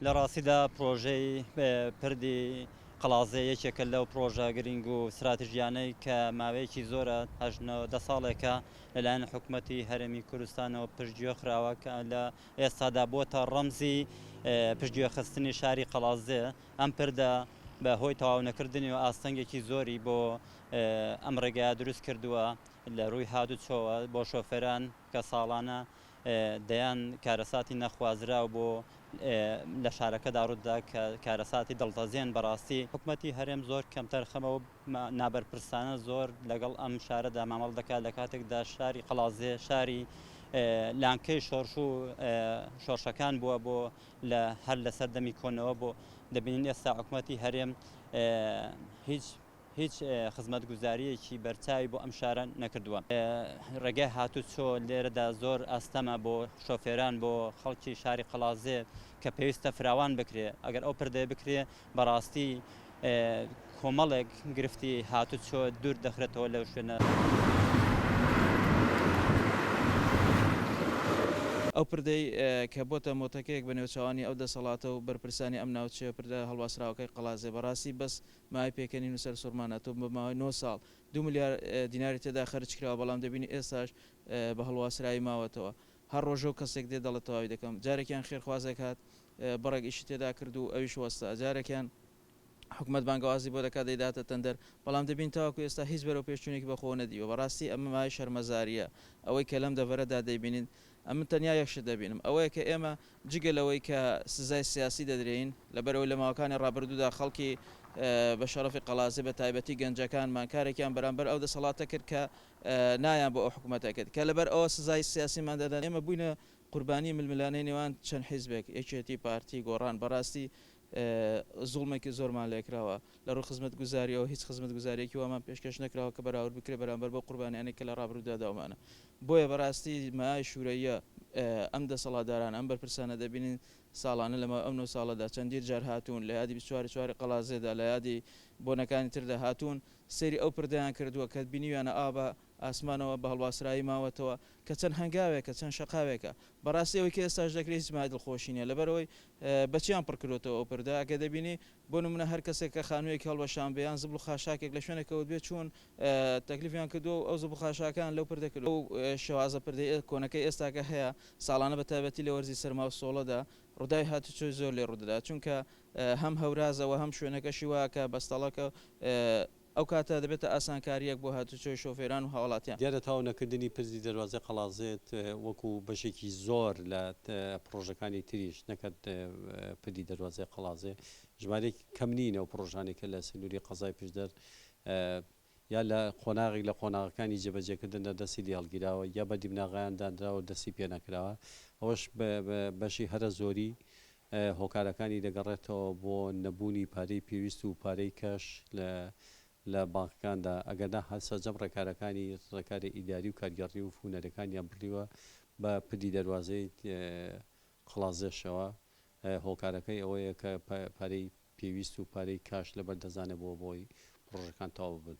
لە ڕاستیدا پرۆژەی پردی قەڵازێ یەکێکە لەو پرۆژە گرنگ و استراتیژیانەی کە ماوەیەکی زۆرە دە ساڵێکە لەلایەن حکوومەتی هەرێمی کوردستانەوە پشتگوێ خراوە کە لە ئێستادا بۆتە ڕەمزی پشتگوێخستنی شاری قەڵازێ. ئەم پردە بە هۆی تەواو نەکردنی و ئاستەنگێکی زۆری بۆ ئەم ڕێگایە دروست کردووە لە ڕووی هاتوچۆوە بۆ شۆفێران کە ساڵانە دەیان کارەساتی نەخوازرا و بۆ لە شارەکەدا ڕوودا کە کارەساتی دڵتەزیێن. بەڕاستی حکوومەتی هەرێم زۆر کەمتەر خەمەوە نابەرپرسانە زۆر لەگەڵ ئەم شارەدا مامەڵ دەکات لە کاتێکدا شاری قەڵازێ شاری لانکەی شۆرش و شۆرشەکان بووە بۆ هەر لە سەردەمی کۆنەوە بۆ دەبینین ئێستا حکوومەتی هەرێم هیچ خزمەتگوزاریەکی بەرچاوی بۆ ئەم شارە نەکردووە. ڕێگای هاتوچۆ لێرەدا زۆر ئەستەمە بۆ شۆفێران بۆ خەڵکی شاری قەڵازێ کە پێویستە فراوان بکرێ. ئەگەر ئەو پردەیە بکرێ بەڕاستی کۆمەڵێک گرفتی هاتوچۆ دوور دەخرێتەوە لەو شوێنە. ئەو پردەی کە بۆتە مۆتەکەیەک بە نێوچوانی ئەو دەسەڵاتە و بەرپرسانی ئەم ناوچەیە پردە هەڵواسراوەکەی قەڵازێ بەڕاستی بەس مای پێکەنین و سەر سوورمانەتەوە بە ماوەی 9 ساڵ 2 ملیار دیناری تێدا خەرج کراوە، بەڵام دەبینی ئێستاش بە هەڵواسرایی ماوەتەوە. هەر ڕۆژە و کەسێک دێ دەڵێت تەواوی دەکەم، جارێکیان خێرخوازێک هات بەڕێک ئیشی تێدا کرد و ئەویش وەستا، جارێکیان حکوومەت بانگوازی بۆ دەکات دەیداتە تەندەر، بەڵام دەبین تاواکو ئێستا هیچ بەرەو پێشچوونێکی بەخۆ نەدیوە. بەڕاستی ئەمە مای شەرمەزاریە ئەوەی کە لەم دەڤەرەدا دەیبینین. ئەمە تەنیا یەکشت دەبینم، ئەوەیە کە ئێمە جگەلەوەی کە سزای سیاسی دەدرێین لەبەرەوەی لە ماوەکانی ڕابردوودا خەڵکی بە شەرەفی قەڵازێ بە تایبەتی گەنجەکانمان کارێکیان بەرامبەر ئەو دەسەڵاتە کرد کە نایان بۆ ئەو حکوومەتە کرد کە لەبەر ئەوە سزای سیاسیمان دەدەن. ئێمە بووینە قوربانی ململانەی نێوان چەند حیزبێک، یەکێتی پارتی گۆڕان. بەڕاستی زوڵمێکی زۆرمان لێکراوە لە ڕوو خزمەتگوزاریەوە، هیچ خزمەتگوزارێکی وامان پێشکەش نەکراوە کە بەراورد بکرێ بەرامبەر بۆ قوربانیانەی کە لە ڕابردوودا داومانە. بۆیە بەڕاستی مای شوورەیە ئەم دەسەڵاتداران ئەم بەرپرسانە دەبینین ساڵانە لەمە ئەم 9 ساڵەدا چەندین جار هاتوون لە یادی 24 قەڵازێدا لە یادی بۆنەکانی تردا هاتوون سەیری ئەو پردەیان کردووە کە بینیویانە ئابە ئاسمانەوە بە هەڵواسرایی ماوەتەوە کە چەند هەنگاوێکە چەند شەقاوێکە. بەڕاستی ئەوەی کە ئێستاش دەکرێت هیچ مای دڵخۆشی نیە لەبەرەوەی بەچیان پڕکردوێتەوە ئەو پردە. ئەگە دەبینی بۆ نمونە هەر کەسێک کە خانوویەکی هەڵوەشان بێیان زبل و خاشاکێک لە شوێنێکەوە بێت چوون تەکلیفیان کردو ئەو زبل خاشاکان لەو پردە کردو. ئەو شێوازە پردەی کۆنەکەی ئێستاکە هەیە ساڵانە بە تایبەتی لە وەرزی سەرما و سۆڵەدا ڕووداوی هاتوچۆی زۆر لێ ڕوودەدا، چونکە هەم هەورازەوە هەم شوێنەکەشی واکە بەستەڵەکە ئەو کاتە دەبێتە ئاسانکاریەک بۆ هاتوچۆی شۆفێران و هاوڵاتیان. دیارە تاو نەکردنی پردی دەواازەی قەڵازێت وەکو بەشێکی زۆر لە پرۆژەکانی تریش نەکرد پردی دەواازەی قەڵازێ ژمارەی کەم نینە و پرۆژانێکە لە سنووری قەزای پشدەر یا لە قۆناغی لە قۆناغەکانی جێبەجێکردن دەستی هەڵگیراوە یا بە دیبناغیان دانراوە دەستی پێ نەکراوە. ئەوەش بەشی هەرە زۆری هۆکارەکانی دەگەڕێتەوە بۆ نەبوونی پارەی پێویست و پارەی کەش لە بانکەکاندا. ئەگەردا هەسە جەم ڕێکارەکانی ڕێکاری ئیداری و کارگەڕی و فونەرەکانیان بڕیوە بە پردی دەواازەی قەڵازێشەوە هۆکارەکەی ئەوەیە کە پارەی پێویست و پارەی کاش لەبەر دەزانێت بۆ بۆی پرۆژەکان تەواو بن.